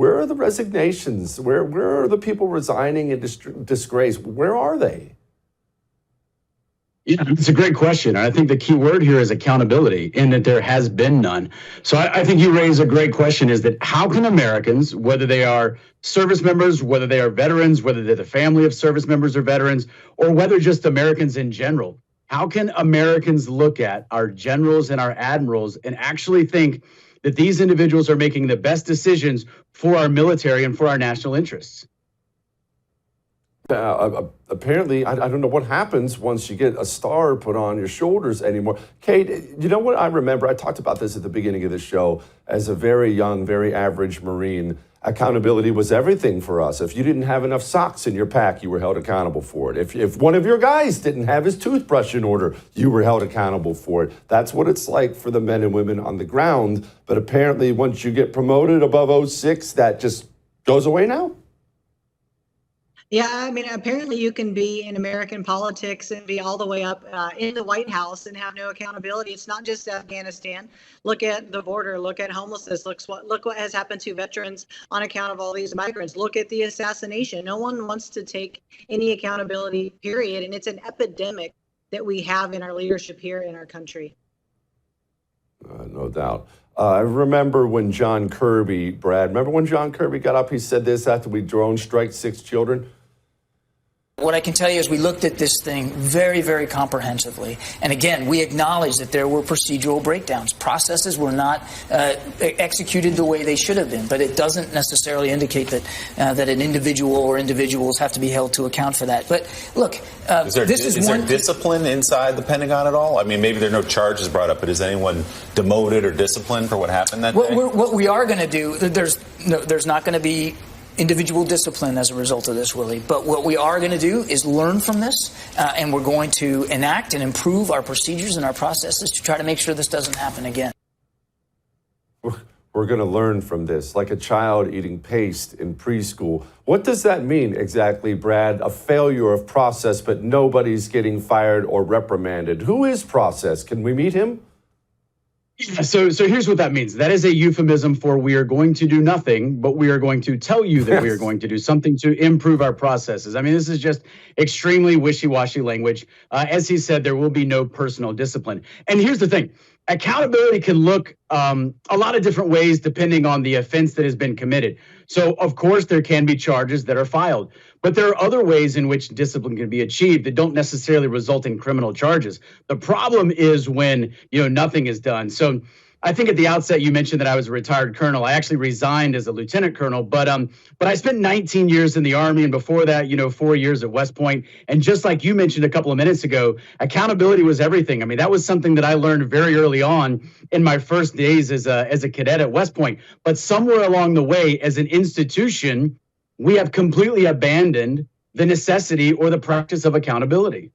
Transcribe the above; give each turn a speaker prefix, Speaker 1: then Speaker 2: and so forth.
Speaker 1: Where are the resignations? Where are the people resigning in disgrace? Where are they?
Speaker 2: Yeah, it's a great question. And I think the key word here is accountability, in that there has been none. So I think you raise a great question, is that how can Americans, whether they are service members, whether they are veterans, whether they're the family of service members or veterans, or whether just Americans in general, how can Americans look at our generals and our admirals and actually think that these individuals are making the best decisions for our military and for our national interests?
Speaker 1: Apparently, I don't know what happens once you get a star put on your shoulders anymore. Kate, you know what I remember? I talked about this at the beginning of the show. As a very young, very average Marine, accountability was everything for us. If you didn't have enough socks in your pack, you were held accountable for it. If one of your guys didn't have his toothbrush in order, you were held accountable for it. That's what it's like for the men and women on the ground. But apparently, once you get promoted above 06, that just goes away now.
Speaker 3: Yeah, I mean, apparently you can be in American politics and be all the way up in the White House and have no accountability. It's not just Afghanistan. Look at the border. Look at homelessness. Look what has happened to veterans on account of all these migrants. Look at the assassination. No one wants to take any accountability, period. And it's an epidemic that we have in our leadership here in our country.
Speaker 1: No doubt. I remember when John Kirby, Brad, remember when John Kirby got up, he said this after we drone strike 6 children?
Speaker 4: What I can tell you is we looked at this thing very, very comprehensively. And again, we acknowledge that there were procedural breakdowns. Processes were not executed the way they should have been. But it doesn't necessarily indicate that that an individual or individuals have to be held to account for that. But look,
Speaker 5: is there discipline inside the Pentagon at all? I mean, maybe there are no charges brought up, but is anyone demoted or disciplined for what happened that day?
Speaker 4: What we are going to do, there's not going to be individual discipline as a result of this, Willie. But what we are going to do is learn from this, and we're going to enact and improve our procedures and our processes to try to make sure this doesn't happen again.
Speaker 1: We're going to learn from this, like a child eating paste in preschool. What does that mean exactly, Brad? A failure of process, but nobody's getting fired or reprimanded. Who is process? Can we meet him?
Speaker 2: So here's what that means. That is a euphemism for we are going to do nothing, but we are going to tell you that we are going to do something to improve our processes. I mean, this is just extremely wishy-washy language. As he said, there will be no personal discipline. And here's the thing. Accountability can look a lot of different ways depending on the offense that has been committed. So, of course, there can be charges that are filed. But there are other ways in which discipline can be achieved that don't necessarily result in criminal charges. The problem is when, nothing is done. So I think at the outset you mentioned that I was a retired colonel. I actually resigned as a lieutenant colonel, but I spent 19 years in the Army, and before that, 4 years at West Point. And just like you mentioned a couple of minutes ago, accountability was everything. I mean, that was something that I learned very early on in my first days as a cadet at West Point. But somewhere along the way, as an institution, we have completely abandoned the necessity or the practice of accountability.